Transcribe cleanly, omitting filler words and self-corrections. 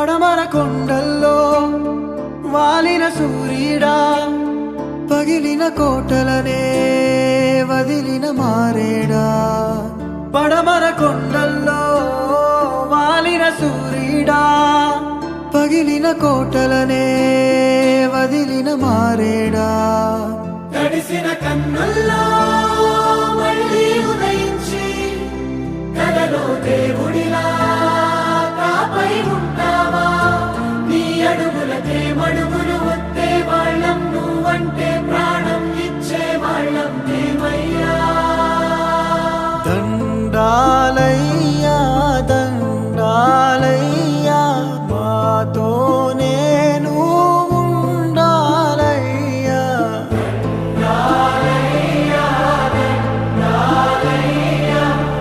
పడమర కొండల్లో వాలిన సూర్యుడా, పగిలిన కోటలనే వదిలిన మారేడా. పడమర కొండల్లో వాలిన సూర్యుడా, పగిలిన కోటలనే వదిలిన మారేడా. తడిసిన కన్నుల్లో